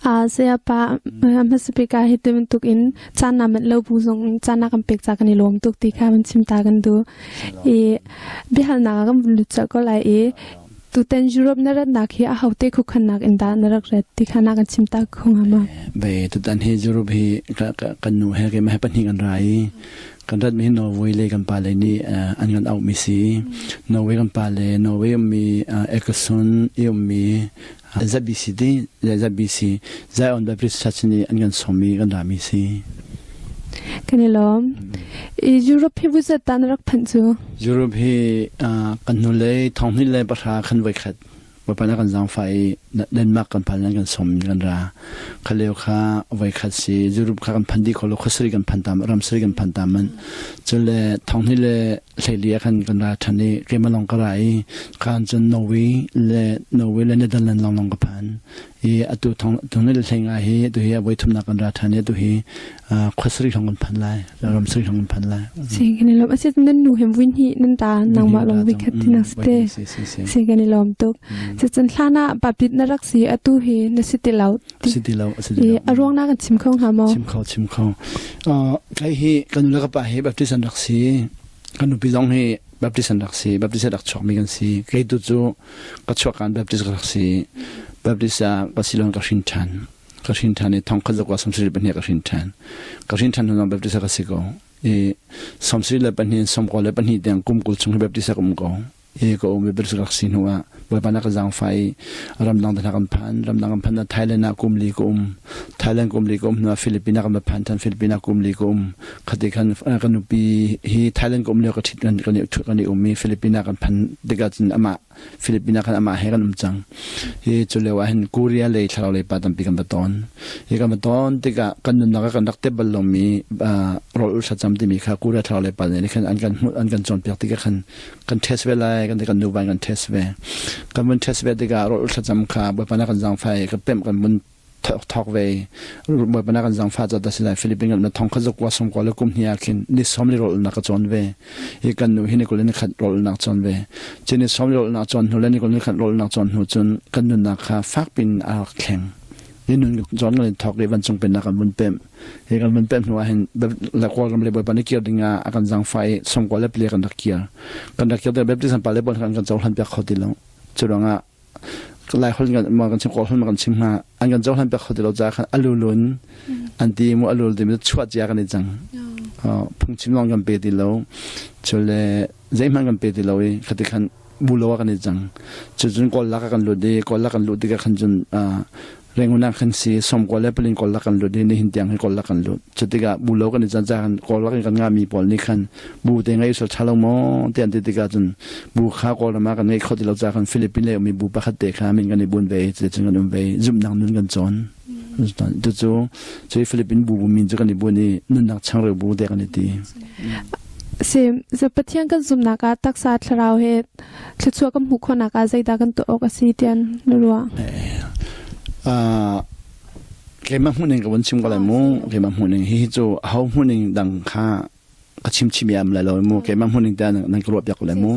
siapa masipika hitu untuk in cana met lo busong cana kan pek kan ilom tuk tika men cimta kan tu bihal na kan lucha ko lai tu ten Europe na ran nakhi a haute khu khanak inda narak ret tika na kan cimta khungama be tu tan he Europe hi kan nu he ke ma pan hi kan rai kan rat mi Norway le kan pa le ni an kan au mi si Norway kan pa le Norway mi Eckerson mi ZBCD ZBC zai on the British Chachni an gan somi gan rami si kanilom Europe hi buza tan rak phanchu Europe hi kan nu le thong ni le pa khan wai khat wa pa na kan jang fai Denmark kan pal gan som gan ra khaleu kha wai khat si Europe kha kan phandi kholo khosri gan phantam ramsri gan phantam man chule thong ni le thleilia khan kan ra thani kemalong ka rai kan chen Norway le Netherlands long ka phan atu thong ni le thenga hi tu hi wai thum na kan ra thani tu hi khosri thong kan phan lai ramsri thong kan phan lai kanilom asit nan nu hem win hi nan ta nang ma long wi khat tin ste kanilom tuk chan thlana babit na rak si atu hi na sitilau arong na kan chimkhong ha mo chimkhong kai hi kan la ka pa he baptist an rak si kan pi jong he baptist an rak si baptist rak chok mi kan si kai tu chu ka chok kan baptist rak si baptist ka silon ka shin than ni thong kha kwa samsri ban he ka shin than no baptist ka si ko samsri le ban he som ko le ban hi dang kum kul chung baptist ka ko ko me baptist rak si nuwa boy pana ka jang fai ramdang da kan phan na Thailand na kumli ko Thailand kumli ko na Filipina kan phan tan Filipina kumli ko khati khan kan pi hi Thailand kumli ka thit kan mi Filipina kan phan dega chin ama Filipina kan ama he kan chang hi chulewa hin Korea le thalaw le patam pi kan baton hi kan baton dega kan na kan dakte balomi rol sa cham ti mi kha Korea thalaw le pa ne khan an kan chon pyak ti kan test ve lai kan nu ban kan test ve kan mun test ve dega rol sa cham kha ba pana kan jang fai ka pem kan mun thok ve ba pana kan jang fa cha da sila Philippines na thong kha jok wa som ko le kum hia khin ni somli rol na ka chon ve hi kan nu hin ko le ni khat rol na chon ve chini somli rol na chon hu le ni ko ni khat rol na chon hu chun kan nu na kha fak pin a khleng ni nun chon le thok le ban chung pen na kan mun pem he kan mun pem nuwa hin la ko ram le ba pani kier dinga akan jang fai som ko le ple kan dak kier de baptism pa le bon kan chaw han pya khotilo churanga lai hol ngan ma kan chim ko hol ma kan chim ma an kan chaw han pya khotilo ja khan alulun anti mu alul de mi chhuat ja kan ni jang phung chim long kan pe di lo chule zai man kan pe di lo e khati khan bu lo kan ni jang chujun ko la kan lu de ka khan jun renguna khan si som ko le pelin ko la kan lu de ni hin tiang ko la kan lu chutiga bu lo kan ni jan jan ko la kan nga mi pol ni khan bu te ngai so chalo mo te an te ga jun bu kha ko la ma kan ngai khoti lo ja kan Philippines mi bu pa khat te kha min kan ni bun ve che chung kan ve zum nang nun kan chon tu chu Philippines bu min ju kan ni bu ni nun nak chang re bu de kan ni ti sim zapathian kan zumna ka taksa thlaraw he thchua kam hu khona ka zaida kan to ok asitian nurwa ke ma huning ka won chim ko la mo ke ma huning hi chu how huning dang kha ka chim yam la lo mo ke ma huning da nang ko yak la mo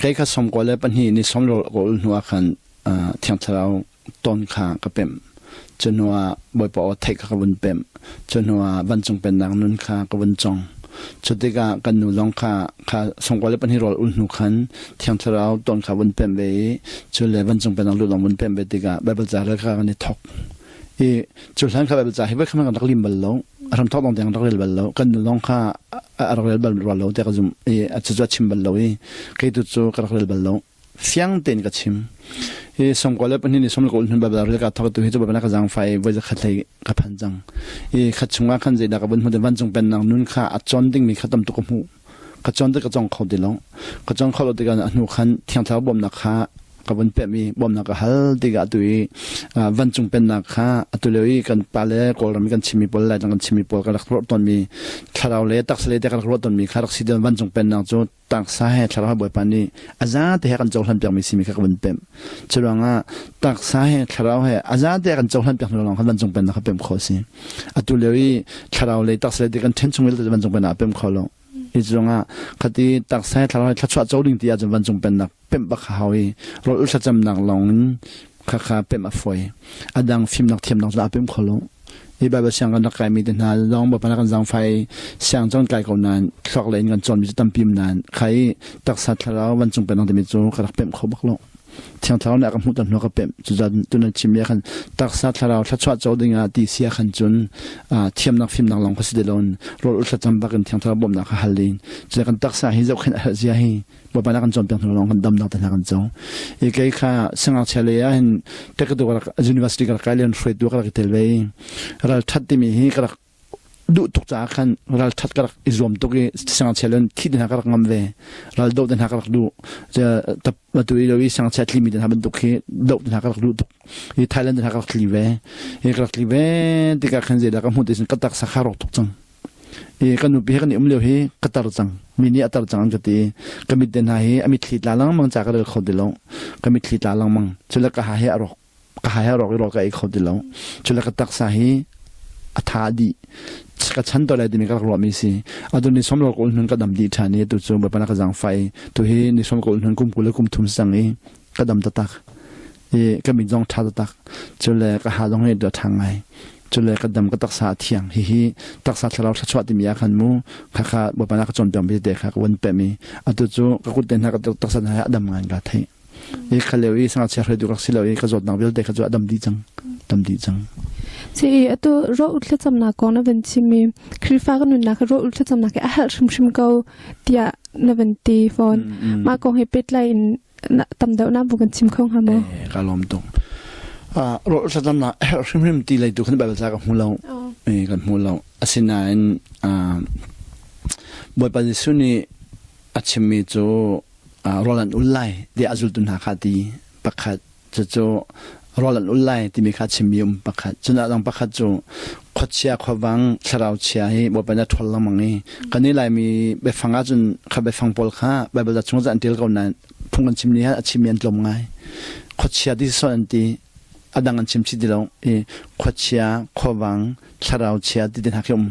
ke ka som ko le pan hi ni som lo ko nuwa khan thiang tharau ton kha ka pem chunwa boy po thai ka won pem chunwa ban chung pen nang nun kha ka won chong chutiga kan nu long kha som ko le pan hi rol ul nu khan thiang tharau ton kha won pem ve chule ban chung pen nang lu long won pem ve tiga bible za ra kha ni thok chulan kha bible za hi ba khama kan lim bal lo ram thok dong teng rel bal lo kan nu long kha rel bal ro lo te ka zum chu chim bal lo ke tu chu ka rel bal lo fiang ten ka chim som ko le pan ni som ko hun ba ba ka thok tu hi chu ba na ka jang fai wa kha thai ka phan jang kha chunga khan je da ka bun hu de ban chung pen nang nun kha a chon ding mi khatam tu ko mu ka chon de ka chong kho de lo ka chong kho lo de ka nu khan thiang thau bom na kha ka bun pe mi bom na ka hal de ga tu van chung pen na kha atu le kan pa le ko ram kan chimi pol la kan chimi pol ka ro ton mi tharau le tak se le de ka ro ton mi kha rak si de van chung pen na chu tak sa he tharau boy pa ni aza te kan chaw han pyak mi si mi kha ka bun pem churanga tak sa he tharau he aza te kan chaw han pyak no long van chung pen na ka pem kho si atu le tharau le tak se le de kan ten chung le de van chung pen na pem kho lo izonga khati tak sai tharau thachwa chawling ti a van chung pen na pem ba kha hawi rol sa cham nak long ข้าเป็นมาฟอยอดังฟิล์มนักเทียมนักลาเป็นขลุ่งอีแบบเสียงกันนักไก่มีแต่นาลองบอกพนักงานจังไฟเสียงจ้องไก่คนนั้นคลอกเลยกันจนมีจะตั้มพิมนั้นใครตักสัตว์แล้ววันจงเป็นน้องเดมิจูกระดักเป็นเขาบักลงเที่ยงเท้าเนี่ยกับมุดตันหัวกับเป็นจุดจุดนั้นชิมยาคันตักสัตว์แล้วถ้าชอบโจดึงตีเสียคันจนเทียมนักฟิล์มนักลองพัสดุลนรถอุตสาหกรรมบักกันเที่ยงเท้าบ่มนักฮัลลินจะกันตักสัตว์ให้เจ้าขันอาเซียให้บอกพนักงานจนเป็นนักลองกันดำนักแต่นักกันจงอีกไอ้ข้าสังอาเชลียเห็นแต่ก็ตัวกับuniversityกับการเรียนฟรีตัวกับเทลเวย์เราทัดที่มีให้กับดูตุกจากขันเราทัดกับอิสลามตุกีสังเชลนคิดถึงกับงามเวเราดูถึงกับดูจะตับมาตัวเราวิสังเชลลิมิตนะครับตุกีดูถึงกับดูตุกอีไทยแลนด์ถึงกับลิเวอีกับลิเวที่กับขันเจดกับมุดที่กับตักสักหารตุกจังอีกันนุบิกันนี่เลี้ยวให้กัตรจังมินิอัตรจังกันตีก็มีเดินหายอมิตรลิดลาลังมังจากเราเขาเดลงก็มีลิดลาลังมังชุลกะหายอรอกกะหายอรอกรอกไอ้เขาเดลงชุลกะตักสาฮีอัฐาดีก็ฉันตัวอะไรดีมีก็รอมีสิอาดุนิสมโลกุลนุนก็ดำดีฐานนี้ตัวจูแบบนักจังไฟตัวเฮนิสมโลกุลนุนกุมกุลกุมทุมสังนี้ก็ดำตะตักก็มีจงท่าตะตักชุลกะหาตรงนี้เดือดทางไงจุเลยก็ดำก็ตักษาเที่ยงฮิตักษาเราชดติมีอาคันมูข้าบ่ปนักจนเปียงไปเด็กข้าวันเปมีอัตุจูก็กุดเดินหาก็ตักษาให้ดำงานกันให้อีขเลวีสังเกตเห็นดูรักสิเลวีก็จดนักเบลเด็กก็จดดำดีจังสิอัตุรออุลจำนักของนับเป็นชิมีคริฟ้ากันนุนนักรออุลจำนักอาหารชิมเขาเดียนับเป็นตีฟอนมากองให้เป็ดไลน์ตำเดาหน้าบุกันชิมของฮาโมก็ล้อมตรงรถสัตว์น่ะริมตีเลยดูขึ้นแบบจากหัวเรากันหัวเราสินายบอยปฏิสุนีอาชิมิโจรอลันอุลไลเดียอาจุลตุนหาคดีปักขัดโจรอลันอุลไลที่มีคาชิมิมปักขัดจนอาดังปักขัดโจขดเชียขวังชราวเชียให้บอยปฏิทุลละมังนี่กันนี้เลยมีไปฟังอาจุนขับไปฟังปอลข้าไปบรรดาชงจันทิลก่อนนั้นพุ่งกันชิมนี้อาชิมิอันลมไงขดเชียที่ส่วนที่อาดังอันชิมชิดิลงขดเชียขวังชราวเชียที่เดินหักยม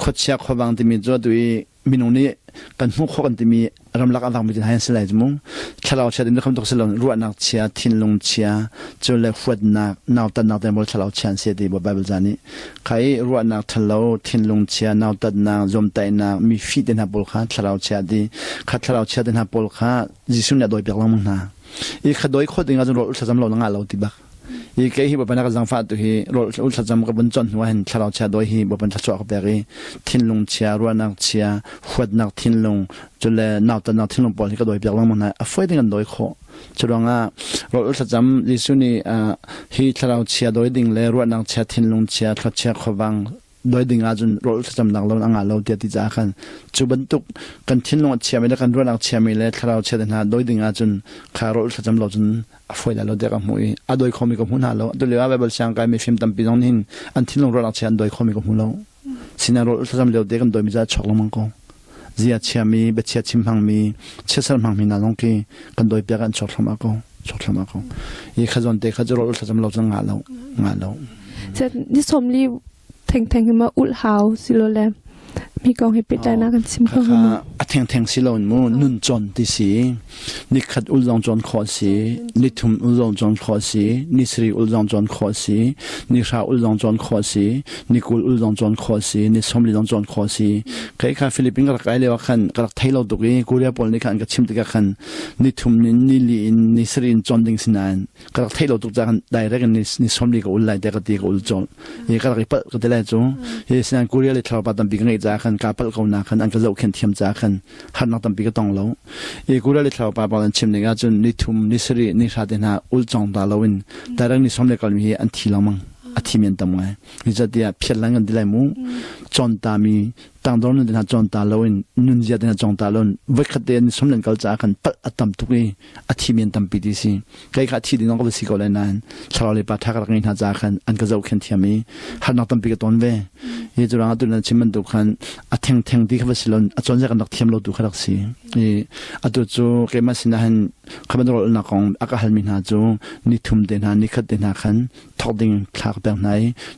ขดเชียขวังที่มีตัวด้วยมินุนี้กันมุขกันที่มีรำลักอันดังมีที่ให้สลายจมูกชราวเชียที่มีคำตกสลอนรัวนักเชียทินลงเชียจุลฟวดนักนาวตัดนักแต่บอลชราวเชียเสียดีบ่ไบเบิลจานี้ใครรัวนักทะเลาทินลงเชียนาวตัดนักจอมไตนักมีฟีเดินหับอลข้าชราวเชียดีข้าชราวเชียเดินหับอลข้าจิสุนเนี่ยโดยเปียกลงมึงนะอีกขดอยขดยังไงจนรถอุตสาหกรรมเราหนังเราติบักอีกที่แบบนักจังฟ้าตัวที่รถอุตสาหกรรมกับบนจนว่าเห็นชาวเชียโดยที่แบบชาวกับเบรีทิ้งลงเชียรัวนักเชียขวดนักทิ้งลงจนเลยนาวตัดนักทิ้งลงปอที่ก็โดยเปียกลงมันนะฟื้นกันโดยข้อจนว่ารถอุตสาหกรรมดิสุนีที่ชาวเชียโดยดิ่งเลยรัวนักเชียทิ้งลงเชียทัดเชียขวังโดยดิ่งอาจนรถอุตสาหกรรมนักเราอ่างเราเดียดที่จะขันจุบรรทุกกันทิ้งลงเชียไม่ได้กันรัวนักเชียไม่เลยชาวเชียเดินหาโดยดิ่งอาจนขารถอุตสาหกรรมเราจนฟื้นแล้วเดียกับมวยโดยข้อมีกับหุ่นหาเราโดยเรียกว่าแบบเสียงกายมีฟิล์มตั้มปีน้องหินอันทิ้งลงรถนักเชียโดยข้อมีกับหุ่นเราสินารถอุตสาหกรรมเราเดียกันโดยมีจะช็อกลงมังกรเจียเชียมีเบเชียชิมพังมีเชียสร์พังมีนาลงกีกันโดยเปียกันช็อกลงมังกรอีขจรเด็กขจรรถอุตสาหกรรมเราจะงานเราจะนิสมรีแทงขึ้นมาอุลหาวสิโลแลมีกองให้เป็ดได้นะกันชิมข้าวมันแทงสิโลนมูนุ่นจนที่สีนิขัดอุลจงจนขอสีนิทุมอุลจงขอสีนิสรีอุลจงขอสีนิชาอุลจงขอสีนิกุลอุลจงขอสีนิสมลีจงขอสีใครข้าฟิลิปปินส์ก็ไกลเลยว่าขันก็ไทยเราตุกีกูเรียบปนนี่ขันก็ชิมติกขันนิทุมนิลีนิสรีจนดิ่งสินานก็ไทยเราตุกจากได้แรกนิสมลีก็อุลไลแต่ก็ตีก็อุลจนยี่ก็ไกลเปิดก็ได้จูยี่สินานกูเรียเลยทราบปัตตัมปีกันจากขันกาเปิลเขาหนักขันอันก็เราเข็นเทียมจากขันหันนักตัมปีก็ต้องเรายี่กูเรียเลยทราบปัตตัมชิมเนี่ยก็จนนิทุมนิสรีนิชาเดน่าอุลจงตาเราวินแต่เรื่องนิสมลีก็มีอันที่เรามังอาทิเมียนตามไงนี่จะเดียเพียรลังกันดีเลยมูจนตามีต่างโดนเดินหาจนตาลอยนุนเจียเดินหาจนตาลอยวิกเดนสมเด็จกัลจากันปัดอัตมทุกีอาทิเมียนตามปีดีสิใครขาดที่ดินน้องก็ไปสิกอเลยนานชาวเลปาทักรักเงินหาจากันอันก็จะเอาเข็นเทียมีหันนักตามปีก็ต้นเวยี่จุดนั้นตัวนั้นชิมันดูขันอาแทงที่เขาไปสิลอนอาจนจากนักเทียมเราดูขรักสิยี่อาตัวจูเกมาสินะฮันขบันรอนักของอากาศมินหาจูนิทุมเดินหานิขัดเดินหาขันทอดดิ่งคลากแบบไหน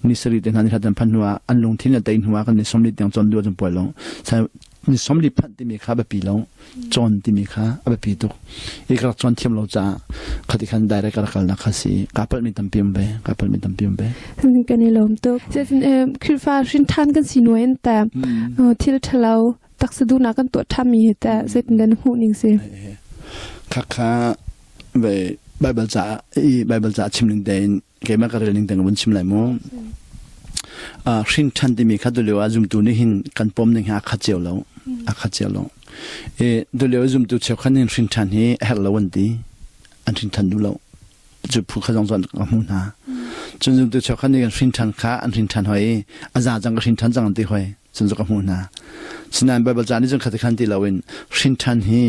นิสรีเดินหานิขัดเดินพันหัวอันลงที่เนี่ยเดินหัวกันในสมฤทธิ์อย่างจนดูจนป่วยลงใช่ มีสมริพันที่มีค่าแบบปีลงจอนที่มีค่าแบบปีตุกอีกรักจอนเทียมเราจะคดีขันได้ได้กันกันนะคะสิกาเปิลมีตั้มพิมพ์ไปกาเปิลมีตั้มพิมพ์ไปกันนี่ลมตุกจะคือฟ้าชินทันกันสิหน่วยแต่ที่เราตักสะดุนักกันตัวทำมีแต่เสร็จเดินหูนิ่งสิค่าไปไบเบิลจ่าชิมลิงเดนเกี่ยมกับเรื่องลิงเดนวันชิมไหลมั้งชินทันที่มีค่าตัวเลี้ยวจุ่มตัวนี้หินกันปมหนึ่งหาข้าเจียวแล้วข้าเจียวแล้วตัวเลี้ยวจุ่มตัวเชียวขันหินชินทันนี้เฮลแล้ววันดีอันชินทันดูแล้วจุดผู้ข้าจงจวนกับมุนาจนจุ่มตัวเชียวขันหินชินทันข้าอันชินทันหอยอาจารย์จังกับชินทันจังอันที่หอยจนจุกับมุนาฉะนั้นไบเบิลจ่านี่จงขัดขันที่เราเองชินทันฮี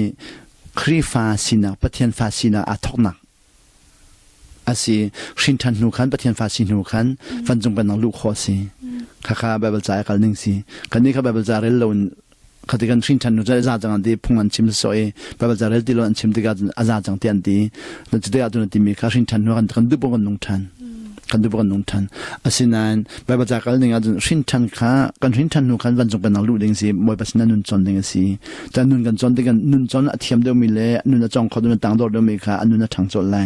ครีฟ้าสินะปะเทียนฟ้าสินะอาทกนักอาศัยชินทันหนูขันปะเทียนฟ้าสิหนูขันฟันจงเป็นนังลูกขอสิข้าไบเบิลจ่ากันหนึ่งสิกันนี้ข้าไบเบิลจ่าเรื่องเราขัดกันชินทันหนูจะอาจังอันที่พุ่งอันชิมสอยไบเบิลจ่าเรื่องที่เราอันชิมที่กันอาจังที่อันที่เราจะได้อาตุนที่มีข้าชินทันหนูกันดูบกันนุ่งทันกันดูบกันนุ่งทันอาศัยนั้นไบเบิลจ่ากันหนึ่งอาจจะชินทันข้ากันชินทันหนูขันฟันจงเป็นนังลูกเด้งสิมวยปัสนันนุ่นจนเด้งสิแต่นุ่นกันจนที่กันนุ่นจนอาเทียมเดียวมีเล่นุ่นจงเขาดูต่างดอกเดียวมีข้านุ่นทางจนไล่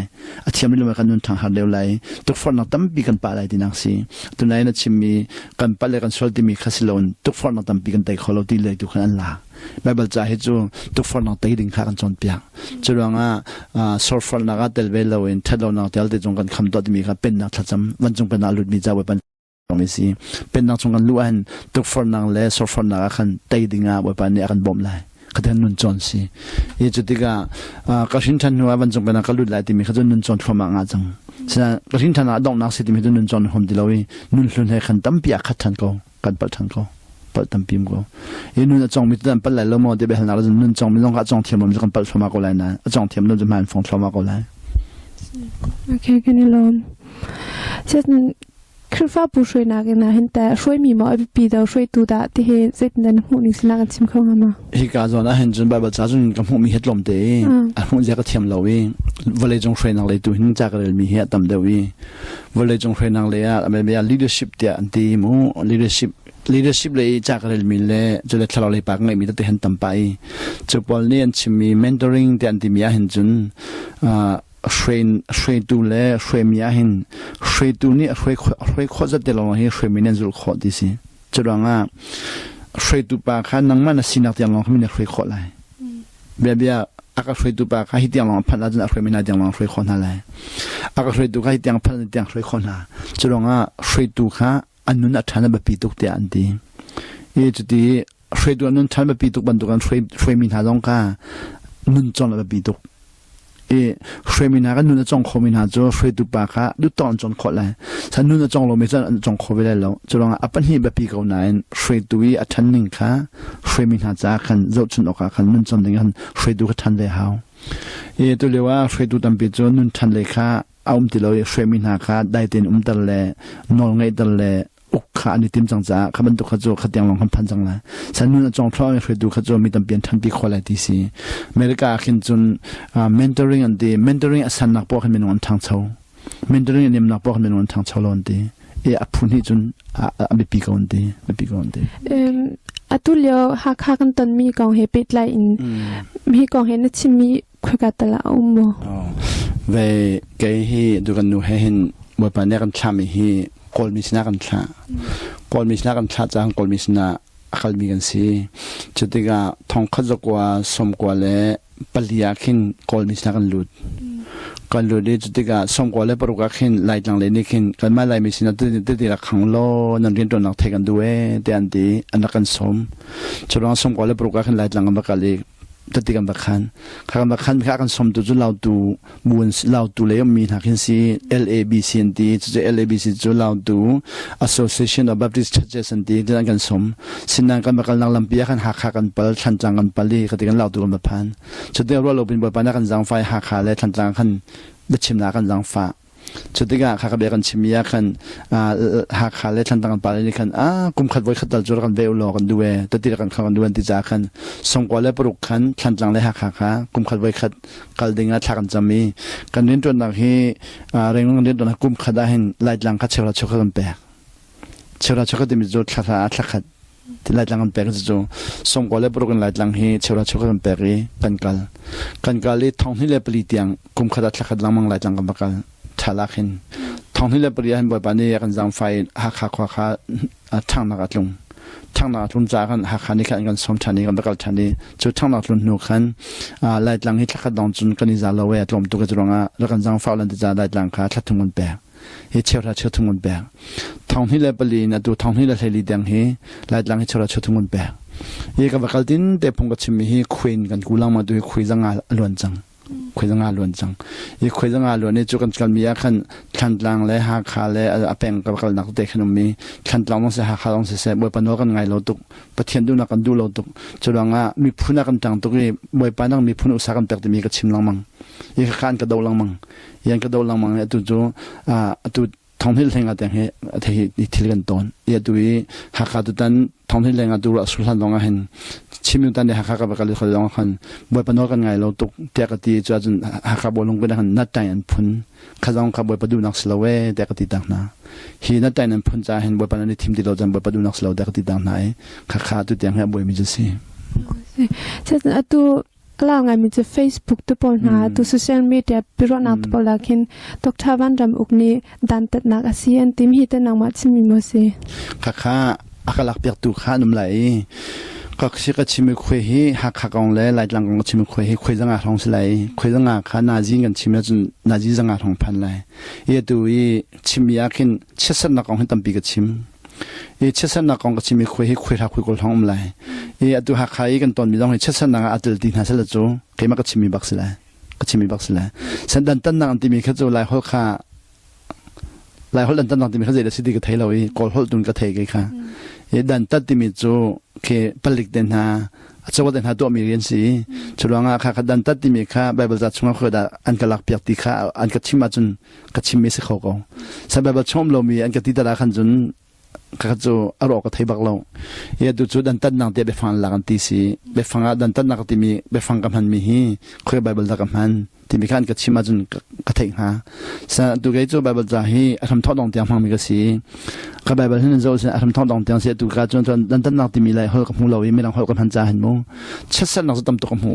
อาเทียมไม่รู้ว่ากันนุ่นทางหาเดียวไล่ทุกฝนนักตั้มปีกันป่าไล่ที่นักสิตัวไหนนักชิมมีกันป่าเล่กันสวดที่มีข้าสิลอนทุกฝนนักตั้มปีกันแต่เขาเราที่เล่ทุกคนอันละไบเบิลจ่าให้จูทุกฝนนักตีดิ่งข้ากันจนเปียกจุดว่าสวดฝนนักเตลเวลเราเองถ้าเรานักเตลที่จงกันคำตัวที่มีข้าเป็นนักทัศน์วันจงเป็นนักลุดมีเจ้าไว้ปันตรงนี้สิเป็นนักจงกันล้วนทุกฝนนักเล่สวดฝนนักขันตีดิ่งไว้ปันเนี่ยกันบ่มไล่ก็ได้นุ่นจนสิยี่จุดที่ก็ชินทันหัววันจงเป็นนักลุดไล่ที่มีข้าจนนุ่นจนทั่วมังอาจังฉะนั้นก็ชินทันดองนักสิที่มีจนนุ่นจนหอมที่เรานุ่นลุนให้ขันตั้มปียขัดทันก็กันปัดทันก็ปัดตั้มปีมก็นุ่นจงมีตั้มปัดไหลแล้วมอเดี๋ยวไปหาเราจะนุ่นจงมีต้องการจงเทียมเราจะกันปัดทั่วมาก็ไล่นะจงเทียมเราจะมันฟองทั่วมาก็ไล่โอเคกันนี่ลมเช่นคือฟ้าผู้ช่วยนักนะเห็นแต่ช่วยมีหมอปีเดียวช่วยตัวได้ที่เห็นเสร็จนั้นหูนิ่งสินักชิมเข้ามาฮิกาจอนะเห็นจนไบเบิลจ่าจนกับหูมีเห็ดลมเตะอันหูจะก็เทียมเราเองวันเลยจงช่วยนักเลยตัวหินจากอะไรมีเห็ดตั้มเดียววันเลยจงช่วยนักเลยอะไม่เป็น leadership เดียอันที่มู leadership เลยจากอะไรมีเลยจะเลยทะเลาะเลยปากไงมีแต่เห็นตั้มไปจะพอเรียนชิมี mentoring เดียอันที่มีเห็นจนช่วยดูแลช่วยมีอะไรช่วยดูนี่ช่วยข้อจะเดลองให้ช่วยมีเงินจุลข้อดีสิจุดว่าช่วยดูปากข้านังมันสินักเดียงลองเขาไม่ได้ช่วยข้ออะไรเบียอากาศช่วยดูปากข้าที่เดียงลองพันแล้วจะช่วยมีนาเดียงลองช่วยข้อนั่นแหละอากาศช่วยดูข้าที่เดียงพันเดียงช่วยข้อน่ะจุดว่าช่วยดูข้าอันนู้นอัฐานแบบปีตุกเดียอันดีจุดที่ช่วยดูอันนู้นฐานแบบปีตุกบรรทุกันช่วยมีนาจงข้านุ่นจนแบบปีตุกช่วยมีนากันนุ่นจงโคมินาจะช่วยดูปากข้าดูตอนจงขอเลยฉันนุ่นจงลงไม่ใช่จงโคไปเลยแล้วจะลองอัปนี้แบบปีเก่าไหนช่วยดูอัฐานหนึ่งข้าช่วยมีนาจากขันเจ้าชนออกขันนุ่นจงหนึ่งขันช่วยดูขันเลยเฮาตัวเรียกว่าช่วยดูตั้มปีจนนุ่นทันเลยข้าเอาที่เราช่วยมีนาข้าได้เต็นตันเลยนอนไงตันเลยอุกขาในทีมจังจ้าขบันตุขจรขัดยังลองคำพันจังละฉันนุ่นจงพร้อมช่วยดูขจรมีตั้มเปลี่ยนทันปีคนละทีสิอเมริกาขึ้นจนmentoring อันดี mentoring สันนักบอกให้เป็นวันทางเช่า mentoring อันนี้นักบอกให้เป็นวันทางเช่าลอนดีอพูนี่จนไม่ปีก่อนดีไม่ปีก่อนดีตุเลียวหักกันตอนมีกองเฮปิดไลน์มีกองเฮนชิมีคุยกันตลอดโมเวเกย์ดูกันดูให้เห็นว่าปานนี้กันชามีฮีกอลมิสนากันชากอลมิสนากันชาจางกอลมิสนาอัลมีกันสิจุดที่ก็ทองขจกว่าสมกว่าเลยปลียาขินกอลมิสนากันลุดกันลุดจุดที่ก็สมกว่าเลยปรุกขินไล่จังเลยนี่ขินกันไม่ไล่มิสนาติละขังโลนั่นเรียนตัวนักเทกันด้วยแต่อันดีอันนักกันสมจุดนั้นสมกว่าเลยปรุกขินไล่จังกันบักเลยตัดกันบักขันข้ากันบักขันข้ากันสมตัวจุดเราดูบุญเราดูเลยมีหักหินสี LABC อันดีจุด LABC จุดเราดู Association of Baptist Churches อันดีจุดนั้นกันสมสินังกันบักกันนักลำเปียกันหักขากันเปิลชันจังกันเปลี่ยกันเราดูกันบักพันจุดเดียวเราเป็นบักพันนักกันจังไฟหักขาและชันจังกันได้ชิมนักกันจังฟ้าจุดที่ก็ข้ากับเบียกันชิมยากันหักขาและชันจังกันเปลี่ยกันกุมขัดไว้ขัดตัดจุดกันเวลล์กันด้วยตัดที่กันเข้ากันด้วยที่จะกันส่งกว่าและปลุกขันชันจังและหักขากุมขัดไว้ขัดกัลดิ่งและชักกันจะมีกันเรียนตัวนักที่เรื่องเรียนตัวนักกุมขัดได้เห็นไล่หลังขัดเชลล์ชกกันแปะเชลล์ชกกันที่มีจุดชักขัด ที่ไล่ลังกันเปรย์จู่ส่งก่อนเลยปลุกกันไล่ลังให้เชลราชกันเปรย์กันกาลีท้องที่เล็บปลีเตียงกุมขดัดขัดลังมังไล่ลังกันบักกันชาลักหินท้องที่เล็บปลีเห็นบ่อยปานนี้กันจังไฟหักขาขวาขาช่างนักลุงช่างนักลุงจากกันหักขานี่กันสมชันนี่กันบักกันชันนี่จู่ช่างนักลุงหนุขันไล่ลังให้ขัดดองจุนกันนิจาลเวทลมตุกจุรงแล้วกันจังฟ้าลันติจาไล่ลังขาขัดทุ่งมันแปรเฮเชลราชทุ่งมันแปรท้องที่เล็บปลีนะดูท้องที่เล็บเฮลีเดียงเฮไล่ลังให้เชลราชทุ่งมันแปรเอกบักกันดินแต่พงกับชิมฮีควีนกันกูลังมาดูควีจังล้วนจังควีจังล้วนจังอีควีจังล้วนนี่จุกันมีอาคันขันลังและหักขาและอเปงกับกันนักเตะขนมมีขันลังต้องเสียหักขาต้องเสียบ่อยปนกันไงเราตุกปะเทียนดูนักกันดูเราตุกจุดงมีพูนักกันจังตุกบ่อยปนักมีพูนอุตสาหกรรมเปิดมีกระชิมลังมังอีกขันกระโดดลังมังยังกระโดดลังมังตุจูตุท้องที่แรงอาแต่เหตุที่กันตอนอย่าดูหักขาตุตันท้องที่แรงอาดูสุดท้ายลงเห็นชิมตันเดียหักขากับกันเลยเขาลงกันบ่อยปนกันไงเราตุกเตะกตีจนหักขาบอลลงไปได้หันนัดใจอันพุนข้าจงขับบ่อยปดูนักสลาวเตะกตีต่างนะฮีนัดใจอันพุนจะเห็นบ่อยปนในทีมที่เราจะบ่อยปดูนักสลาวเตะกตีต่างไหนหักขาตุเตียงให้บ่อยมีจุดสิเช่นตัวล่างไงมีจะ Facebook ตัวปนหาตัว social media ปิโรนักตัวปนลักเห็นตกชาวบ้านรำอุกนี้ดันตัดนักอาเซียนทีมฮิตนักมัดชิมิโมเซข้าอักลักเปียกตุข้านุ่มไหลก็ชิกชิมิคุยฮีหักขากองเลยหลายหลังก็ชิมิคุยฮีคุยจังอาทองสไลคุยจังอาข้านาจีกันชิมิจนนาจีจังอาทองพันเลยยี่ตัวชิมิอาคินเชื่อสันนักองให้ตั้มปีกับชิมเชื่อสันนักองก็ชิมิคุยฮีคุยทักคุยกอลทองเลยตัวหักขายกันตอนมีต้องให้เชื่อสันนักอัตลดีน่าสละจูเกี่ยมก็ชิมิบักสไลก็ชิมิบักสไลสันดันตันนักที่มีแค่จูหลายหัวข้าหลายคนดันตันนักที่มีแค่เจดสิทธิ์ก็เทเรากอลฮอลตุนก็เทกันค่ะดันตันที่มีจูเคผลิตเดินหาจะว่าเดินหาตัวมีเรียนสีชุดว่างาค่ะดันตัดที่มีค่ะไบเบิลจัดช่วงเขาได้อันกลักเปียกตีค่ะอันกัดชิมมาจนกัดชิมไม่สิเขาก็สบายแบบชมเรามีอันกัดตีตลาดขันจนก็จะอารมณ์ก็ไทยบักเราดูจุดดันตัดนักที่ไปฟังหลังตีสีไปฟังดันตัดนักที่มีไปฟังกำพันมีฮีคุยไบเบิลจัดกำพันที่มีการกัดชิมมาจนกัดเทงหาสะดูไกจูไบเบิลจัดฮีทำทอดลงเตียงฟังมีกสีก็ไบเบิลที่นั่นจะเอาทำทอดลงเตียงเสียดูการจนดันตัดนักที่มีอะไรเขากับหูเราไม่ลองเขากับพันจ่าเห็นมั้งชัดสันนักจะตำตุกกับหู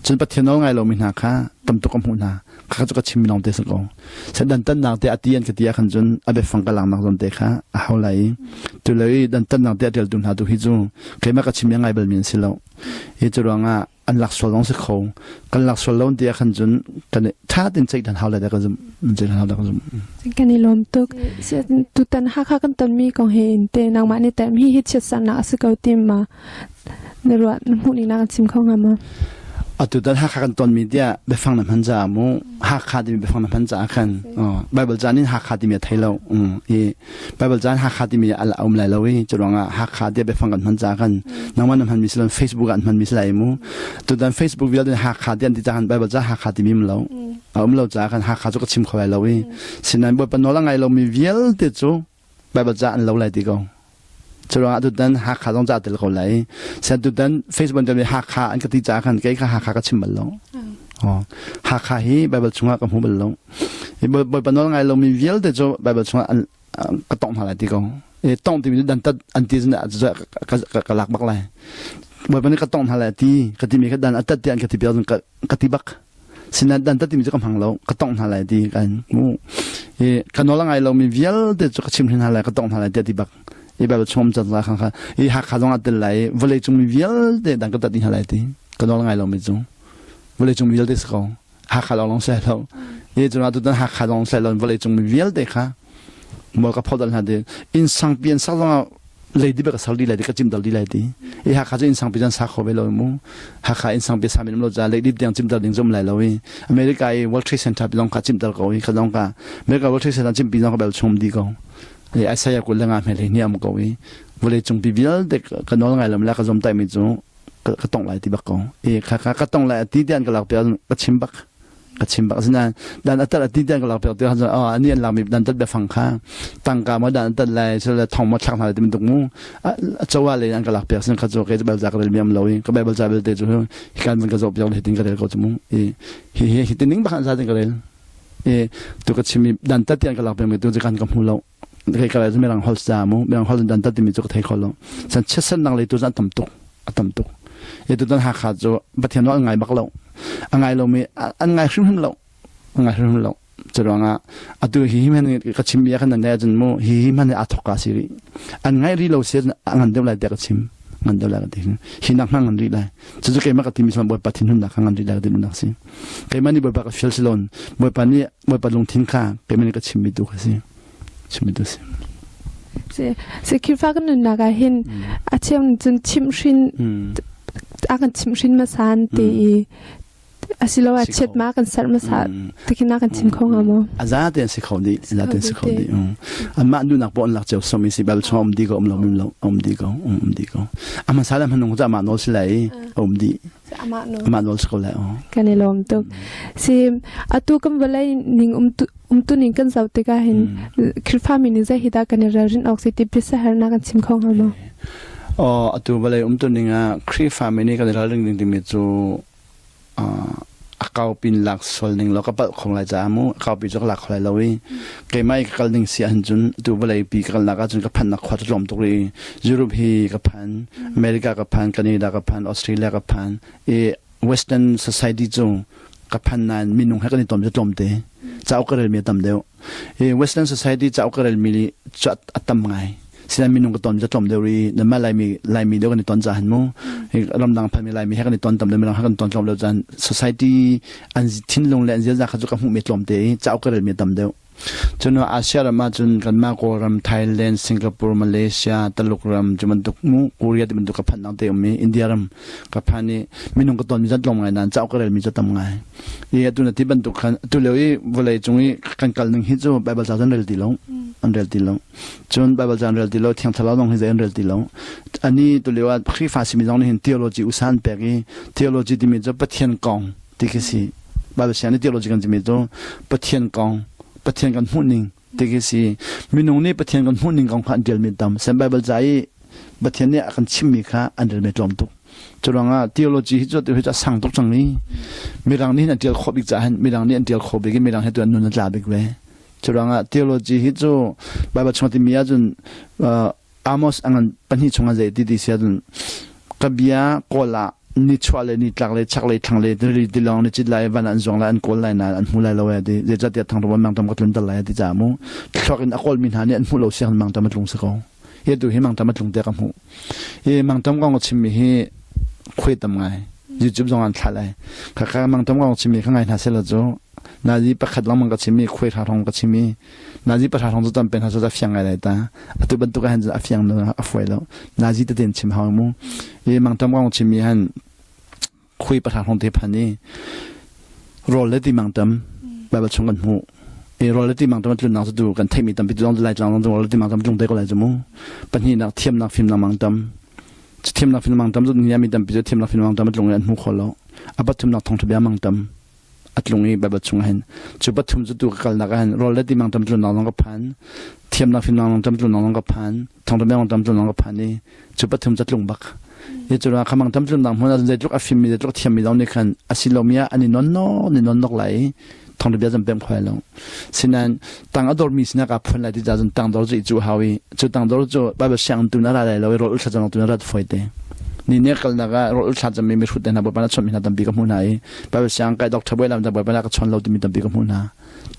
จนประเทศน้องไงเรามีนาค่ะตำตุกกับหูนาข้าจะกัดชิมน้องเตสกองเสดันตันนักเตะตีอันกตียขันจนอาเบฟังกลางนักจนเตะค่ะเอาไหลตัวเลยดันตันนักเตะเดียวดุนหาดูฮิจูเคยมากัดชิมยังไงเบลมีนสิเราฮิจูรังอ่ะอันหลักส่วนลงสิเขากันหลักส่วนลงเตะขันจนกันถ้าตินใจดันเอาไหลได้ก็จะมันจะเอาได้ก็จะกันนี่ลมตุกตุตันหักกันตอนมีกองเห็นเตนางมาในแต่มีฮิตเชสันนักสกาวติมมาในรัวหุ่นนี้นักชิมเข้ามาตุตันหักกันตอนมีเดียไปฟังน้ำพันจ่ามูหักขาดมีไปฟังน้ำพันจ่าขันไบเบิลจานี่หักขาดมีไทยเราไบเบิลจานหักขาดมีอะไรเอาไหลเราจะลองหักขาดไปฟังกันพันจ่ากันน้ำมันน้ำพันมีส่วนเฟซบุ๊กกันพันมีส่วนอะไรมูตุตันเฟซบุ๊กวิดีโอหักขาดที่จ่ากันไบเบิลจานหักขาดมีมันเราเอาเราจ่ากันหักขาดก็ชิมเข้าไปเราสิ่งนั้นบ่ปนเราไงเรามีวิลติดจูไบเบิลจานเราไหลตีกองจะลองตุตันหักขาต้องจ่าติดเขาไหลเสร็จตุตันเฟซบุ๊กจะมีหักขาอันก็ตีจ่ากันใกล้หักขาก็ชิมมันเราหักขาฮีไบเบิลชงกับหูเบลลงบ่ปนเราไงเรามีวิลติดจูไบเบิลชงอันก็ต้องหาอะไรตีกองต้องที่มีดันตัดอันที่จะกลักบักเลยบ่ปนนี้ก็ต้องหาอะไรตีก็ที่มีก็ดันอันตัดที่อันก็ที่เปียกก็ที่บักสินะดันตัดที่มีจะกำพังเราก็ต้องหาอะไรตีกันมูกันเราไงเรามีวิลติดจูก็ชิมหาอะไรก็ต้องหาอะไรตีที่บักแบบชมจัดละครั้งค่ะหักขาต้องอัดไหลวันเลยจงมีวิลเดดังก็ตัดที่อะไรตีก็น้องไงเราไม่จงวันเลยจงมีวิลเดสเขาหักขาเราลองใส่เราจนว่าตุตันหักขาลองใส่เราวันเลยจงมีวิลเดค่ะบอกกับพ่อดันหาเดอินสังเปลี่ยนสักว่าเลยดีแบบสักดีเลยดีก็จิ้มดัลดีเลยดีหักขาจะอินสังเปลี่ยนสักเขาไปเรามูหักขาอินสังเปลี่ยนสามีเราจะเลยดีเดียงจิ้มดัลดิ้งจมไหลเราอเมริกาWorld Trade Centerไปลองขาจิ้มดัลเขาเขาลองขาอเมริกาWorld Trade Centerจิ้มปีน้องเขาแบบชมดีเขาไอ้สายกุลงานอะไรเนี่ยมันก็วิ่งวันเลยจงพิบิลเด็กก็น้องไงเราไม่ละก็จมใจไม่จงก็ต้องไหลที่บักกองค่ะก็ต้องไหลที่เดียนก็หลักเปลี่ยนก็ชิมบักสินะดันอัตราที่เดียนก็หลักเปลี่ยนที่เขาจะอันนี้เรามีดันตัดแบบฟังข้างตั้งการมาดันตัดไหลเสร็จทองมาชักอะไรที่มันตรงนู้จะว่าเลยนั่นก็หลักเปลี่ยนซึ่งเขาจะเกิดแบบจากเรื่องมีเราก็แบบจากเรื่องเดียวกันมันก็จะเปลี่ยนเหตุการณ์ก็จะมุ่งเหตุนิ่งบ้านซาติกันเลยตัวก็ชิมดันตัดเดียนก็หลักเปลี่ยนตัวจะการกับหูเรา เคยกระไรจะไม่รังฮอลซามูไม่รังฮอลดันตัดที่มีจุกไทยคนละฉันเชื่อสันนังเลยตัวนั้นต่ำตุกตัวนั้นหาขาดจะประเทศน้อยไงบักเราไงเรามีไงขึ้นเราไงขึ้นเราจะร้องตัวหิมันก็ชิมยาขนาดนี้จนโมหิมันอัตกาสิริไงรีเราเสียงันเดียวเลยเด็กชิมงันเดียวเลยก็หินักนั่งงันรีเลยจะเกี่ยมกับที่มีสมบัติปฏิทินนักงันรีเลยก็ดีนักสิเกี่ยมันนี่บริบทกับเฟลซิลอนบริบทนี้บริบทลงทิ้งข้าเกี่ยมันก็ชิมมิดูสิชิมมิดูสิse kirfagan naga hin achem jun chimshin akan chimshin masan ti asilo achet ma kan sar masa tikina kan chimkhong amo azate se khodi amma ndu nak bon lak chaw somi si bal chom di go om di go amma sala manung ja ma no silai om di ama no skola kanilom to si atu kam balai ning tu ning kan zaute ka hin khilfa mini za hida kan rajin oxytip bisa harna kan chimkhong amo atu balai tu ninga khilfa mini kan rajin ning mi chu akau pin lak sol ning lo kapal khong la jamu akau pi jok lak kholai lawi ke mai kal ning si anjun tu balai pi kal na ka jun ka phan na khwat lom tok ri Europe hi ka phan America ka phan Canada ka phan Australia ka phan Western society chu ka phan nan minung ha ka ni tom je tom te chau ka rel mi tam deu Western society chau ka rel mi chat atam ngai sila minung ka ton ja tom deu ri na ma lai mi deu ka ni ton ja han mo ram dang phan mi lai mi ha ka ni ton tam deu mi lang ha ka ton tom deu jan society an thin long le an ja kha ju ka mu mi tlom te chau ka rel mi tam deu chuno Asia rama chun kan ma ko ram Thailand Singapore Malaysia taluk ram juman duk mu Korea de duk ka phan nang te mi India ram ka phani minung ka ton mi jat lom ngai nan chau ka rel mi jatam ngai ye tu na ti ban duk khan tu lewi volai chungi kan kal ning hi chu Bible sa jan rel ti long an rel ti long chun Bible jan rel ti lo thiang thala long hi jan rel ti long ani tu lewa khri fa si mi jong hin theology usan pe gi theology ti mi jo pathian kong ti ki si Bible sian theology kan ti mi jo pathian kong pathian kan huning ti ki si minung ni pathian kan huning kong khan del mi tam sem Bible jai pathian ni akan chimmi kha an rel me tlom tu churanga theology hi jo te sang tok chang ni mirang ni na del khobik cha han mirang ni an del khobik mirang he tu an nun la bik we churanga theology hi jo Bible chmati miya jun Amos angan panhi chunga je ti sia jun kabia kola ni chwale ni tlakle chakle thangle dri dilong ni chitlai van an zongla an kol lai na an mulai lo ya de je jatia thang ro mang tam ka tlun dal lai ti jamu thlokin akol min hani an mulo sian mang tam tlung se ko ye du hi mang tam tlung te ka mu ye mang tam gong chimmi hi khoi tam ngai YouTube zong an thalai ka mang tam gong chimmi khangai na se lo jo naji pakhat lang mang ka chimmi khoi tha thong ka chimmi naji pa tha thong zo tam pen ha zo da fyang ai ta atu ban tu ka han a fyang no a foi lo naji te den chim ha mu ye mang tam gong chimmi han khoi pa tha thong te phani rol le ti mang tam ba ba chung kan mu rol le ti mang tam tlun na zo du kan thai mi tam pi zong lai jang rol le ti mang tam tlung te ko lai zo mu pan hi na thiam na phim na mang tam thiam na phim mang tam zo ni mi tam pi zo thiam na phim mang tam tlung an mu kholo abat thum na thong thbe mang tam atlungi baba chung hen chuba thum zu tu kal na kan rol le ti mang tam tlun na long ka phan thiam na phim na long tam tlun na long ka phan thong thbe mang tam tlun na long ka phan ni chuba thum za tlung bak ye chura khamang tam tlun na hona je tluk a phim mi tluk thiam mi daw ni khan asilomia ani non nok lai thong thbe jam pem khwai lo sinan tang ador mi sina ka phun lai ti ja jun tang dor ji chu hawi chu tang dor chu baba syang tu na la lai lo rol sa jang tu na rat foite ni ne kal na ga rol sa jam mi mi khut na ba na chom hina tam bi ka mu nai ba syang kai doctor boy lam da ba na ka chon lo ti mi tam bi ka mu na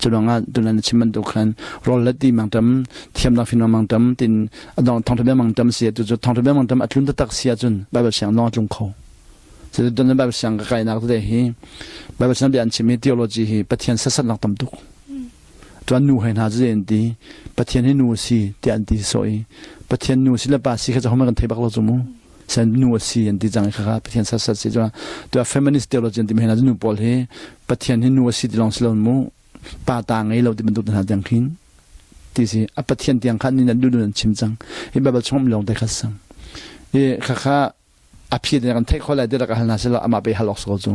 chulanga tunan chiman tu khan rol la ti mang tam thiam na fin mang tam tin adong thong thbe mang tam sia tu thong thbe mang tam atlun ta tak sia chun ba syang no chung kho se don ba syang ka kai na tu de hi ba syang bian chimi theology hi pathian sa sat nak tam tu tuan nu hai na jen ti pathian hi nu si ti an ti soi pathian nu si la pa si kha cha homa kan thei bak lo chu mu san nu si an ti jang kha pathian sa sat si jo tu feminist theology ti me na nu pol he pathian hi nu si ti long slon mu pa ta ngai lo ti ban tu na jang khin ti si a pathian tiang khan ni na du du chim chang hi ba ba chom long de khasang e kha a phi de kan thei kholai de ka hal na se lo ama be halok so jo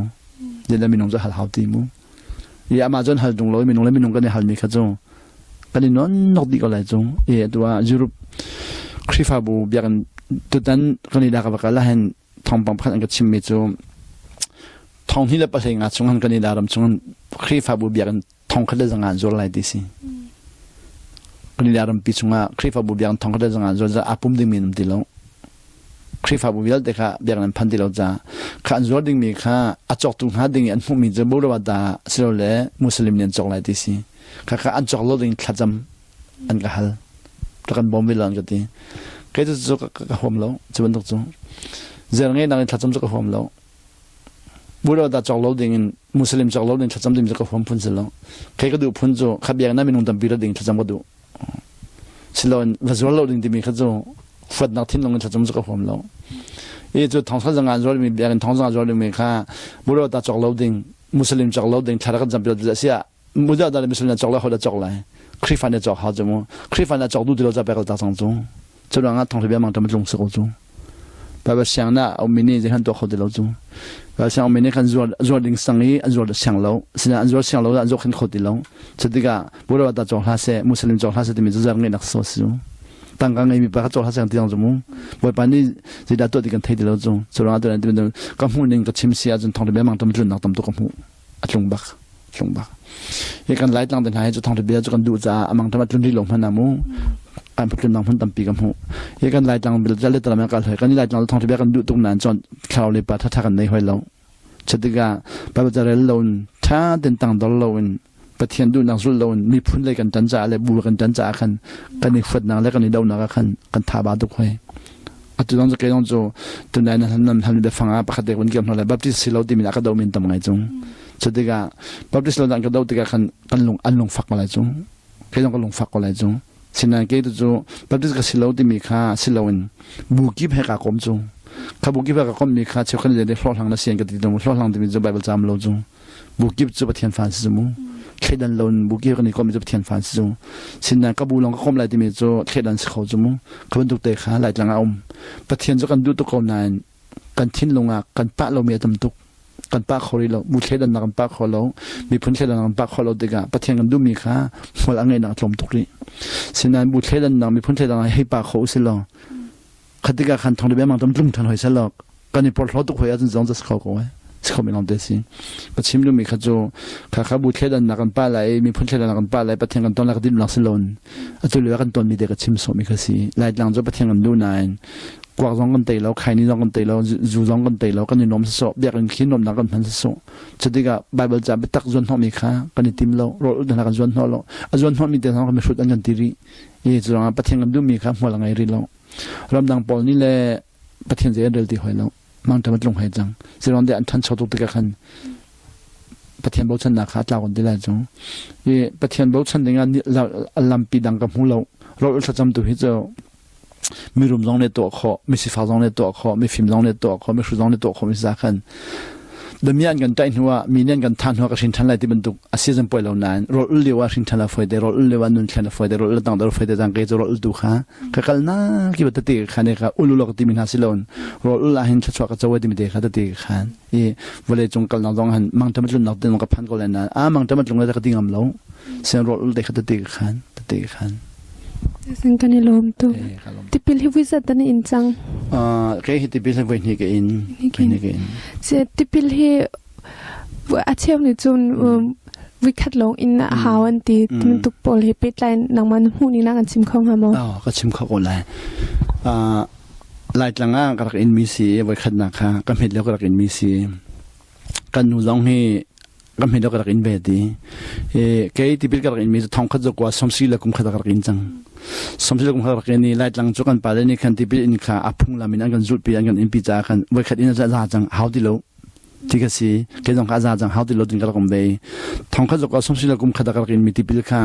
de la minong jo hal hau ti mu ye amazon hal dung lo minong kan hal mi kha jo kan non nok di ko lai jo e tua Europe khrifa bu bian tu tan kan ni da ka ka la hen thong pang phan ka chim mi jo thong hi la pa nga chung han kan ni da ram chung khrifa bu bian thong khale jang an zor lai di si kan ni aram pichunga khrifa bu biang thong kada janga zo za apum ding min dilo khrifa bu bial dekha biang nan phan dilo za khan zor ding mi kha achok tu ha ding an mu mi je bo wa da sirole muslim nen chok lai ti si kha kha an chok lo ding thajam an ka hal takan bom bilang jati kai tu zo ka hom lo chuban tok chu zer ngai nang thajam zo ka hom lo buro da chok lo ding muslim chok lo ding thajam ding zo ka hom phun zelo kai ka du phun zo kha biang na min dam bi ra ding thajam ka du silon vazol lo ding dimi khazo fat na thin long thajam zo ka hom lo e zo thong sa jang an zo mi biang thong sa zo mi kha buro da chok lo ding muslim chok lo ding thara ka jam bi ra sia muda da muslim chok lo ho da chok lai khrifa ne chok ha jamo khrifa na chok du dilo za ba ka ta sang zo zo rang a thong le biang mang tam long se ko zo ba ba xiang na au mini je han to ho de lo zo ba xiang mini kan zo ding sang yi an zo de xiang lo sina an zo xiang lo an zo khin kho de lo chediga buro da chok ha se muslim chok ha se de mi zo zar ngai nak so su tang gang ngai mi ba chok ha sang ti ang zo mu bo pa ni je da to de kan thai de lo zo zo rang a de de ka mu ning ka chim si a jun thong le biang mang tam jun nak tam to ka mu a tlung bak ye kan lai tang den hai zo thong le biang zo kan du za amang tam tlun ri lo man na mu kan putun nang phun tampi kam hu ye kan lai tang bil jale tala ma kal hai kan lai tang thong the be kan du tung nan chon khaw le pa tha tha kan nei hoi lo chediga ba ba jare lon tha den tang dol lon pathian du nang sul lon mi phun le kan tan cha le bu kan tan cha khan kan ni fat nang le kan ni dau na khan kan tha ba du khoi atu dong ke dong zo tu nai na han han de fanga pa khade kun kem no le baptist silo ti mi na ka dau min tam ngai chung chediga baptist lo dang ka dau ti ka khan kan lung an lung fak ma lai chung ke dong ka lung fak ko lai chung sinan ke tu baptist ka silo ti mi kha silawin buki phe ka kom chu kha buki phe ka kom mi kha che khan le hlo hlang na sian ka ti dong hlo hlang ti mi zo bible jam lo chu buki chu pathian fan si mu khedan lon buki ka ni kom zo pathian fan si chu sinan ka bu long ka kom lai ti mi zo khedan si kho chu mu khan du te kha lai tlang a pathian zo kan du to ko nan kan thin longa kan pa lo mi tam tuk kan pa khori lo mu khedan na kan pa kholo mi phun khedan na pa kholo de ga pathian kan du mi kha mol angai na tlom tuk ri sinan bu thledan nang mi phun thledan hei pa kho silo khatiga khan thong de mang tam tlung than hoi salok kani por hlo tu khoya jin jong jas kho ko skho mi long de si pachim lu mi kha jo kha bu thledan na kan pa lai mi phun thledan na kan pa lai pathian kan ton la din lang silon atu le kan ton mi de ka chim so mi kha si lai lang jo pathian kan du nain kwa zong kan tei lo khai ni zong kan tei lo zu zong kan tei lo kan ni nom so biak kan khin nom na kan phan so chadiga bible ja betak zon ho mi kha kan tim lo ro da kan zon ho lo azon ho mi de kan me shut an kan tiri e zong pathian kan du mi kha mo la ngai ri lo ram dang pol ni le pathian je del ti hoi lo mang ta matlong hai jang zirong de an than chho tu ka khan pathian bo chan na kha ta kon de la jong e pathian bo chan dinga lam pi dang ka mu lo ro sa cham tu hi zo mi rum zong le to kho mi si fa zong le to kho mi phim zong le to kho mi shu zong le to kho mi za khan de mian kan tai nuwa mi nen kan than huwa ka shin than lai ti bentuk a season poi lo nan ro ul le wa shin than la foi de ro ul le wa nun thlan la foi de ro ul tang da foi de jang ke ro ul du kha ka kal na ki ba ti khane ka ul lo ti min ha silon ro ul la hin chwa ka chawa ti mi de kha ta ti khan e vole chung kal na dong han mang ta matlun nak den ka phan ko le na a mang ta matlung la ka ti ngam lo sen ro ul de kha ta ti khan sen kan ni lom tu tipil hi wizat tan in chang ke hi tipil hi ni ke in se tipil hi a chem ni chun wi khat long in hawan ti tin tuk pol hi petline nang man hu ni nang an chim khong ha mo ka chim kho ko lai lai tlanga ka in mi si wi khat na kha ka mit le ko in mi si kan nu zong hi kam he ka in be ti e ke tipil ka in mi thong kha jo kwa somsi la kum kha ka in chang somsi la kum kha ka ni lai tlang chu kan pa le ni khan tipil in kha aphung la min an kan zul pi an kan in pi cha khan wi khat in za chang how di lo tikasi ke jong ka za jang how di lo din ka kom be thong kha jo kwa somsi la kum kha ka in mi tipil kha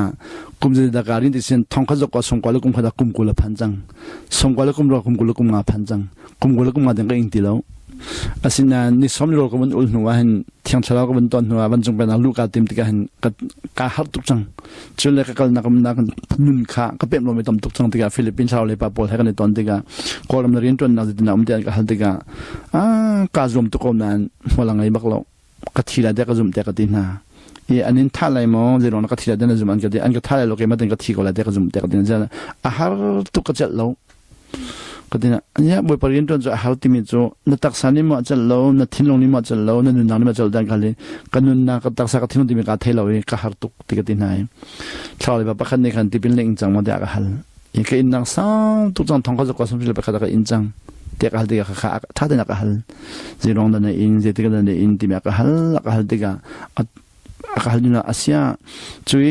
kum je da ka rin ti sen thong kha jo kwa som kwa la kum kha da kum ku la phan chang som kwa la kum ro kum ku la kum nga phan chang kum ku la kum nga den ka in ti lo asina ni somni ro ko mun ul nuwa hen thiang chala ko mun ton nuwa ban jung bana lu ka tim ti ka hen ka har tuk chang chule ka kal na kam na nun kha ka pem lo me tam tuk chang ti ka philippines chaw le pa pol ha ka ni ton ti ka kolam na rin ton na ti na um ti ka hal ti ka ka zum tu ko nan hola ngai bak lo ka thila de ka zum te ka ti na e anin thalai mo zero na ka thila de na zum an ka ti an ka thalai lo ke ma den ka thi ko la de ka zum te ka ti na ja a har tu ka chal lo ก็ที่น่ะเนี่ยบ่ปริญญาจะหาติมิโจนตักษานี่มาจะโลนทิ้งลงนี่มาจะโลนนุนนางนี่มาจะดังกันเลยกันนุนนางก็ตักษาก็ทิ้งติมิกาเทลเลยก็หาตุกติกตินายชาวเลยแบบคันนี้คันที่เป็นเล่งจังมาเดียกหันอีกอินนางสาวทุกจังทองก็จะก็สมศิลปะก็อินจังเดียกหันเดียกข้าท่าเดียกหันจีรองดันอินเจติกันดันอินติมิกาหันลักหันเดียกหันนี่นะอาเซียจุย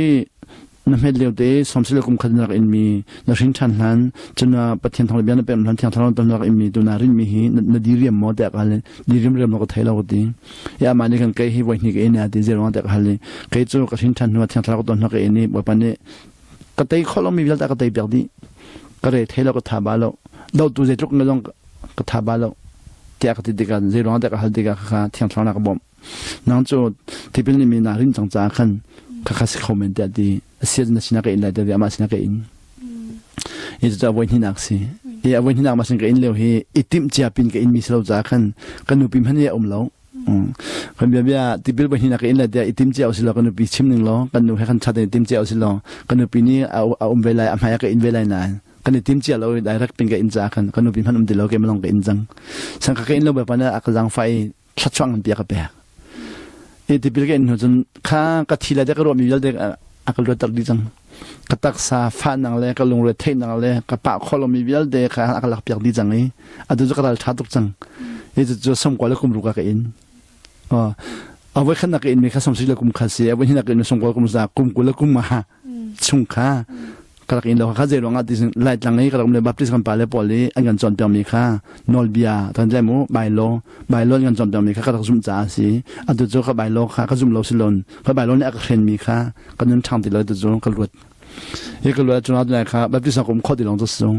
นั่นเหตุเลี้ยวเดสมศิลป์กุมขันนักอินมีนักชิงชันหันจนว่าปฏิญทองเบียนเป็นหันที่ทองตนักอินมีตัวนารินมีฮีนดีเรียมโมเดกฮัลดีเรียมเราก็ไทยเราก็ดียามันนี่กันเกย์ฮีวันนี้ก็เอ็นอาดีเซโร่เดกฮัลเกย์จูกับชิงชันว่าที่ทองก็ตัวนักอินนี่ว่าปานนี้ก็ไทยข้อเรามีวิลตาก็ไทยเบียดีก็เลยไทยเราก็ทาบาลเราตัวเจจุกเงินก็ทาบาลที่อาทิตย์กันเซโร่เดกฮัลเดกข้าที่ทองนักบ่มนั่งจูที่เป็นมีนารินจังจ้าขันข้าสิคอมเมนต์ดีเสียจนชินักอินเลยเดี๋ยวมาชินักอินอีจะวันที่นักสิอีวันที่นักมาชินักอินเลี้ยวฮีอิติมเจียปินกับอินมีสโลจ้าขันกันนูปิมฮันเนี่ยเล้าคนเบียที่เป็นวันที่นักอินเลยเดี๋ยวอิติมเจียเอาสิโลกันนูปีชิมหนึ่งล้อกันนูให้ขันชาติอิติมเจียเอาสิโลกันนูปีนี้เอาเวลาหายกับอินเวลานานกันอิติมเจียเราได้รักเป็นกับอินจ้าขันกันนูปิมฮันเดี๋ยวเราเก็บมาลงกับอินจังสังกัดอินเราแบบนั้นอักลังไฟชัดช่วงกันเปียกกับเปียกอีที่เป็นกันจนข้ากะทิละเด็กรวมมีเยอะเด็กอักลังตัดดีจังกตักซาฟันนังเลยกลงเรทนังเลยกปะคอลมีเยอะเด็กอักลังเปียกดีจังเลยอันนี้จะกระดาษชาตุกจังอีจะสมกว่าแล้วคุมรู้กับอินเอาไว้ขนาดอินมีข้าสมศิลป์คุมข้าเสียไว้ที่นักอินสมกว่าคุมซาคุมกุลคุมมาชุ่มข้ากระกินเราข้าเจริญงานที่ไล่จังเลยกระกินเลยบัพติสกันไปเลยปอลีอันกันจอนเปียมีข้านอลเบียทันใจมูใบโลกันจอนเปียมีข้ากระซุ่มจ่าสีอันตัวโจข้าใบโลข้าก็ซุ่มโลสิลนข้าใบโลเนี่ยก็เห็นมีข้าก็นั่งช่างติดเลยตัวโจกระลุดอีกระลุดจนอะไรข้าบัพติสกันข้อติดลงตัวสูง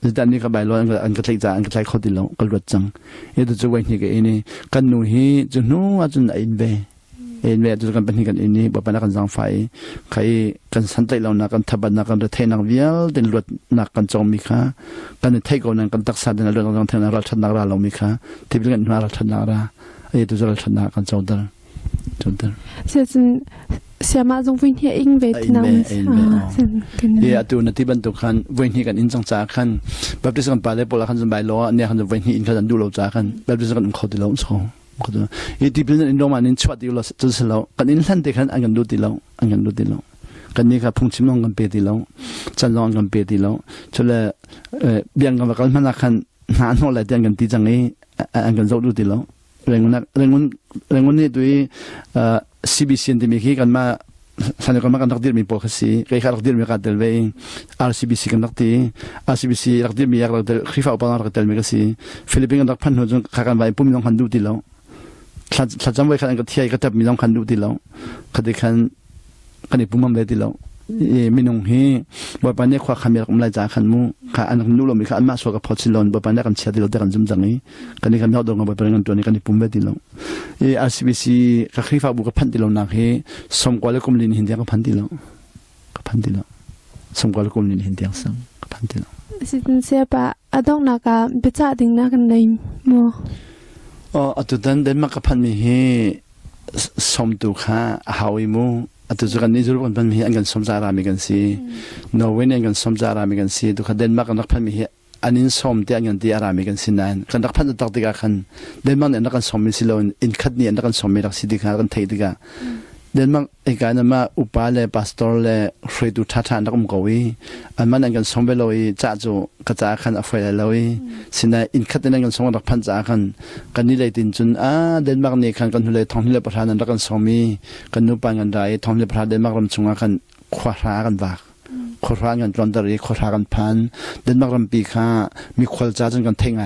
จิตอันนี้ข้าใบโลอันก็ใช้จ่าอันก็ใช้ข้อติดลงกระลุดจังอีตัวโจวันนี้ก็เอ็นี่กันนูฮีจนนู้จนอินเบเอ็นเวทจะกันเป็นกันอินนี้บ่เป็นนักการสังไฟใครกันสันติเรานักการทับนักการเทนักวิลเดินรถนักการจอมมีค่ะกันเทกอนักการตักษาเดินรถนักการเทนักราชนักราเรามีค่ะที่เป็นกันราชนักราไอ้ตัวราชนักการจอดจอดเสียมาจงวินเฮียอิงเวทนะเออตัวนั้นที่บรรทุกขันวินเฮียกันอินจังจ้าขันแบบที่สังไปเลยพอละขันสบายล้อเนี่ยขันวินเฮียอินขันดูเราจ้าขันแบบที่สังกันเขาติเราสองอีที่เป็นอินโดมันอินชวดอยู่แล้วจุดเสร็จกันอินลันเด็กขันอันกันดูติเราอันกันดูติเรากันนี่ครับพุ่งชิมลงกันเปติเราจันลองกันเปติเราชลเบียงกันว่ากันมันนักขันหาโน่อะไรเดียงกันตีจังนี้อันกันจะดูติเราเรื่องนั้นนี่ด้วยCBC ที่มีขี้กันมาสัญญากันมากันตักดิบมีโปรkasiใครตักดิบมีการเดลเวง RCBC กันตักตี RCBC ตักดิบมีอยากตักเดลขี้ฟ้าอุปนตักเดลมีkasi ฟิลิปปินส์กันตักพันหัวจนขากันไปปุ่มมีน้องคันดูติแล้วถ้าจำไว้กันก็เที่ยก็จะมีน้องคันดูติแล้วคดีคันนี่ปุ่มมันเลยติแล้วมีน้องเฮบ่ปานนี้ความขมีกับลายจากขันมูขาอันนู้นเรามีขาอันมาสวกับพอชิลอนบ่ปานนี้กันเชียร์ติเราแต่กันจุ่มจังนี้กันนี่กันยอดดวงบ่ปานนี้กันตัวนี้กันนี่ปุ่มเบติแล้วRCBC กับขี้ฟ้าบุกกับพันติเราหนักเฮสมกว่าแล้วกุมลินหินเดียกับพันติเราสมกว่าแล้วกุมลินหินเดียสังกับพันติเราสิเสียปะอดองนักเบจ่าดิ่งนักในมัวอัตุดันเดินมากับพันมีเฮสมตุขาหาวิมูอัตุจุกันนี่จุกันพันมีอันกันสมจารามีกันสินอร์เวย์อันกันสมจารามีกันสิตุขันเดินมากันนักพันมีเฮอันนี้สมที่อันกันที่อารามีกันสินานกันนักพันจะตักติกาขันเดินมาเนี่ยนักกันสมมีสิโลอินคัดเนี่ยนักกันสมมีรักสิติกากันไทยติกาเดินมาไอ้การนั้นมาอุปาเลปัสตอร์เลฟรีดูท่าทางนักมุกวีอันมันอันกันสมไปเลยจ้าจูกระจายขันอภัยเลยสินะอินคัดเนี่ยกันสมนักพันจ้าขันกันนี่เลยตินจุนเดินมาเนี่ยขันกันเลยท้องที่เลยประธานนักกันสมมีกันนุปังกันได้ท้องที่ประธานเดินมารำชงกันขวารากันบากขวากันจอนตรีขวากันพันเดินมารำปีข้ามีควอลจ้าจนกันเท่งไง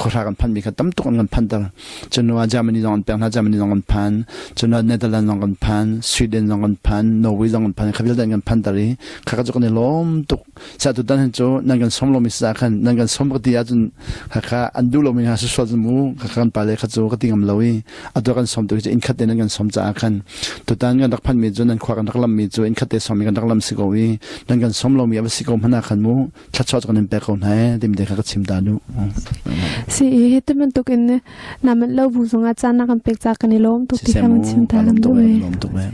ขวากันพันมีข้าตั้มตุกกันพันตลจนว่าเยอรมนีลองเปียงน่าเยอรมนีลองกันพันจนว่าเนเธอร์แลนด์ลองกันพันสวีเดนลองกันพันนอร์เวย์ลองกันพันข้าพิจารณากันพันตรีข้าก็จะกันล้มตุกสาธุดันเห็นโจนั่งกันสมลมิสาขันนั่งกันสมปฏิญาจนข้าอันดูลมิหาสุสวมูข้ากันไปเลยข้าโจก็ติงกันเลยอันตัวกันสมตัวจะอินคัดเดนั่งกันสมจ้าขันตัวดันกันรักพันมีโจนั่งขวากันรักลำมีโจอินคัดเดสมมีกันรักลำสิโกวีนั่งกันสมลมิอาศัยกรมพนาขันมูชัดชอดกันเป็นเปรคนให้ดิมเด็กข้าก็ชิมดานุสิเหตุมันตุกินเนี่ยน้ำมันเล่าบุษงอาจารย์นักการเปกจากกันในล้มตุกที่ข้ามันชิมตาลำด้วยล้มตุกแม่